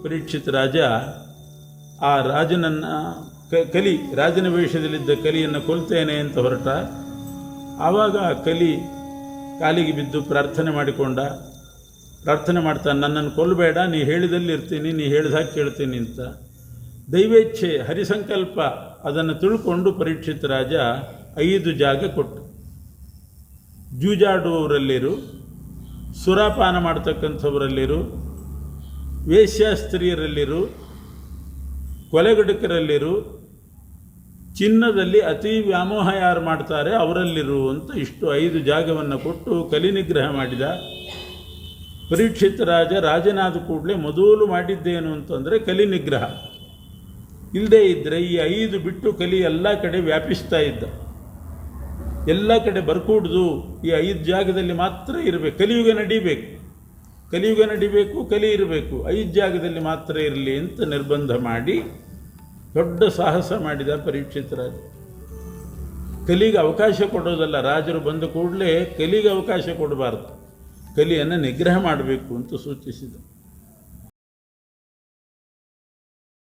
ಪರೀಕ್ಷಿತ ರಾಜ ಆ ರಾಜನನ್ನು ಕಲಿ ರಾಜನ ವೇಷದಲ್ಲಿದ್ದ ಕಲಿಯನ್ನು ಕೊಲ್ತೇನೆ ಅಂತ ಹೊರಟ. ಆವಾಗ ಆ ಕಲಿ ಕಾಲಿಗೆ ಬಿದ್ದು ಪ್ರಾರ್ಥನೆ ಮಾಡ್ತಾನೆ, ನನ್ನನ್ನು ಕೊಲ್ಲಬೇಡ, ನೀ ಹೇಳಿದಲ್ಲಿ ಇರ್ತೀನಿ, ನೀ ಹೇಳಿದಾಗ ಕೇಳ್ತೀನಿ ಅಂತ. ದೈವೇಚ್ಛೆ ಹರಿಸಂಕಲ್ಪ ಅದನ್ನು ತಿಳ್ಕೊಂಡು ಪರೀಕ್ಷಿತ ರಾಜ 5 ಜಾಗ ಕೊಟ್ಟು, ಜೂಜಾಡುವವರಲ್ಲಿರು, ಸುರಾಪಾನ ಮಾಡ್ತಕ್ಕಂಥವರಲ್ಲಿರು, ವೇಶ್ಯಾಸ್ತ್ರೀಯರಲ್ಲಿರು, ಕೊಲೆಗಡುಕರಲ್ಲಿರು, ಚಿನ್ನದಲ್ಲಿ ಅತಿ ವ್ಯಾಮೋಹ ಯಾರು ಮಾಡ್ತಾರೆ ಅವರಲ್ಲಿರು ಅಂತ ಇಷ್ಟು 5 ಜಾಗವನ್ನು ಕೊಟ್ಟು ಕಲಿ ನಿಗ್ರಹ ಮಾಡಿದ. ಪರೀಕ್ಷಿತ ರಾಜನಾದ ಕೂಡಲೇ ಮೊದಲು ಮಾಡಿದ್ದೇನು ಅಂತಂದರೆ ಕಲಿ ನಿಗ್ರಹ. ಇಲ್ಲದೇ ಇದ್ದರೆ ಈ 5 ಬಿಟ್ಟು ಕಲಿ ಎಲ್ಲ ಕಡೆ ವ್ಯಾಪಿಸ್ತಾ ಇದ್ದ. ಎಲ್ಲ ಕಡೆ ಬರ್ಕೂಡ್ದು, ಈ 5 ಜಾಗದಲ್ಲಿ ಮಾತ್ರ ಇರಬೇಕು. ಕಲಿಯುಗ ನಡಿಬೇಕು, ಕಲಿ ಇರಬೇಕು, 5 ಜಾಗದಲ್ಲಿ ಮಾತ್ರ ಇರಲಿ ಅಂತ ನಿರ್ಬಂಧ ಮಾಡಿ ದೊಡ್ಡ ಸಾಹಸ ಮಾಡಿದ ಪರೀಕ್ಷಿತ ರಾಜ. ಕಲಿಗೆ ಅವಕಾಶ ಕೊಡೋದಲ್ಲ, ರಾಜರು ಬಂದ ಕೂಡಲೇ ಕಲಿಗೆ ಅವಕಾಶ ಕೊಡಬಾರ್ದು, ಕಲಿಯನ್ನು ನಿಗ್ರಹ ಮಾಡಬೇಕು ಅಂತ ಸೂಚಿಸಿದ.